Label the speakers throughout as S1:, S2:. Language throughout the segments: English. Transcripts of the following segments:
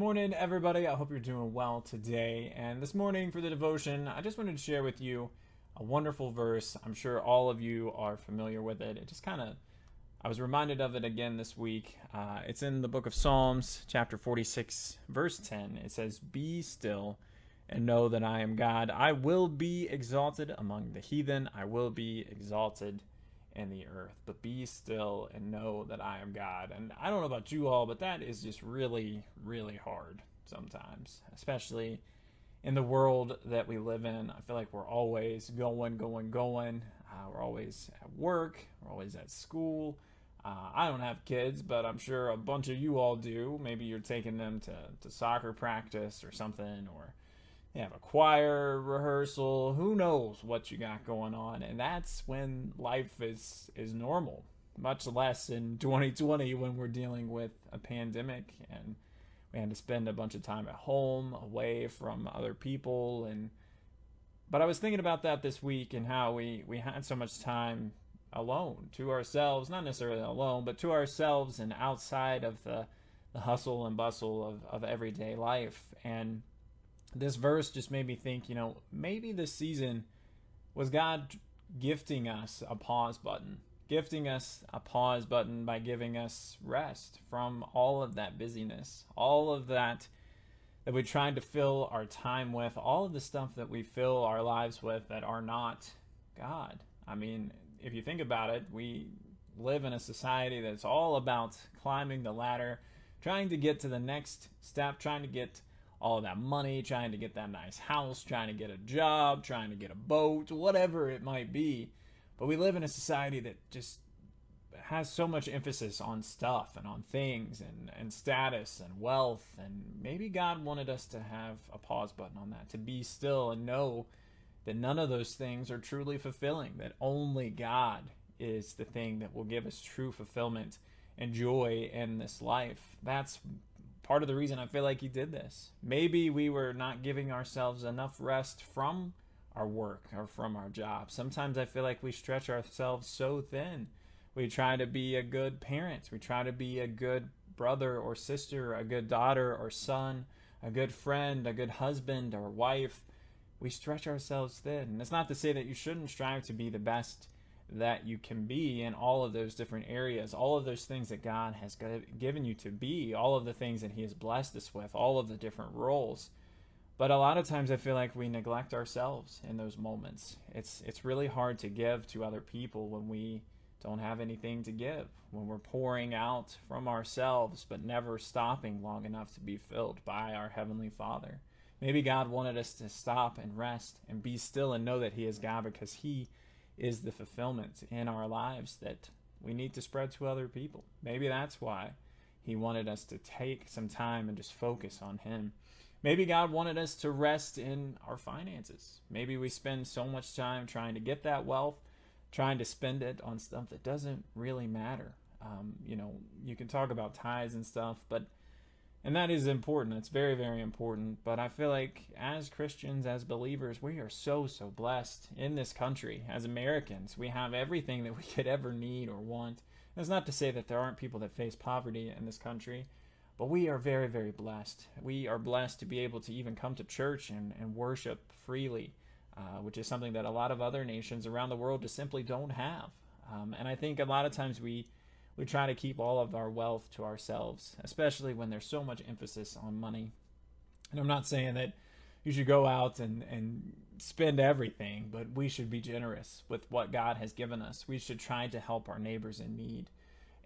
S1: Morning, everybody. I hope you're doing well today. And this morning for the devotion, I just wanted to share with you a wonderful verse. I'm sure all of you are familiar with it. I was reminded of it again this week. It's in the book of Psalms, chapter 46, verse 10. It says, "Be still and know that I am God. I will be exalted among the heathen. I will be exalted in the earth. But be still and know that I am God." And I don't know about you all, but that is just really, really hard sometimes, especially in the world that we live in. I feel like we're always going. We're always at work. We're always at school. I don't have kids, but I'm sure a bunch of you all do. Maybe you're taking them to soccer practice or something, or you have a choir rehearsal. Who knows what you got going on? And that's when life is normal, much less in 2020 when we're dealing with a pandemic and we had to spend a bunch of time at home away from other people. But I was thinking about that this week and how we had so much time alone to ourselves, not necessarily alone, but to ourselves and outside of the hustle and bustle of everyday life. And this verse just made me think, maybe this season was God gifting us a pause button, by giving us rest from all of that busyness, all of that we tried to fill our time with, all of the stuff that we fill our lives with that are not God. I mean, if you think about it, we live in a society that's all about climbing the ladder, trying to get to the next step, trying to get all of that money, trying to get that nice house, trying to get a job, trying to get a boat, whatever it might be. But we live in a society that just has so much emphasis on stuff and on things and status and wealth. And maybe God wanted us to have a pause button on that, to be still and know that none of those things are truly fulfilling, that only God is the thing that will give us true fulfillment and joy in this life. That's part of the reason I feel like he did this. Maybe we were not giving ourselves enough rest from our work or from our job. Sometimes I feel like we stretch ourselves so thin. We try to be a good parent. We try to be a good brother or sister, a good daughter or son, a good friend, a good husband or wife. We stretch ourselves thin. And it's not to say that you shouldn't strive to be the best that you can be in all of those different areas, all of those things that God has given you to be, all of the things that he has blessed us with, all of the different roles. But a lot of times I feel like we neglect ourselves in those moments. It's really hard to give to other people when we don't have anything to give, when we're pouring out from ourselves but never stopping long enough to be filled by our Heavenly Father. Maybe God wanted us to stop and rest and be still and know that he is God, because he is the fulfillment in our lives that we need to spread to other people. Maybe that's why he wanted us to take some time and just focus on him. Maybe God wanted us to rest in our finances. Maybe we spend so much time trying to get that wealth, trying to spend it on stuff that doesn't really matter. You can talk about tithes and stuff, and that is important. It's very, very important. But I feel like as Christians, as believers, we are so, so blessed in this country. As Americans, we have everything that we could ever need or want. That's not to say that there aren't people that face poverty in this country, but we are very, very blessed. We are blessed to be able to even come to church and worship freely, which is something that a lot of other nations around the world just simply don't have. And I think a lot of times we try to keep all of our wealth to ourselves, especially when there's so much emphasis on money. And I'm not saying that you should go out and spend everything, but we should be generous with what God has given us. We should try to help our neighbors in need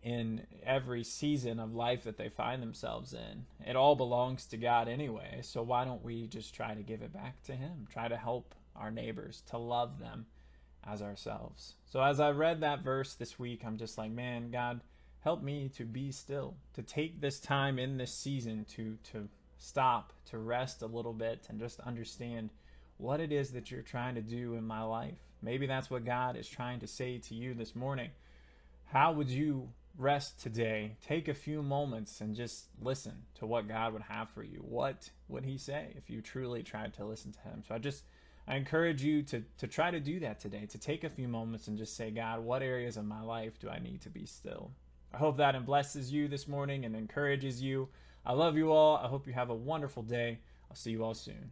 S1: in every season of life that they find themselves in. It all belongs to God anyway, so why don't we just try to give it back to him? Try to help our neighbors, to love them as ourselves. So as I read that verse this week, I'm just like, man, God, help me to be still, to take this time in this season to stop, to rest a little bit and just understand what it is that you're trying to do in my life. Maybe that's what God is trying to say to you this morning. How would you rest today? Take a few moments and just listen to what God would have for you. What would he say if you truly tried to listen to him? So I encourage you to try to do that today, to take a few moments and just say, God, what areas of my life do I need to be still? I hope that blesses you this morning and encourages you. I love you all. I hope you have a wonderful day. I'll see you all soon.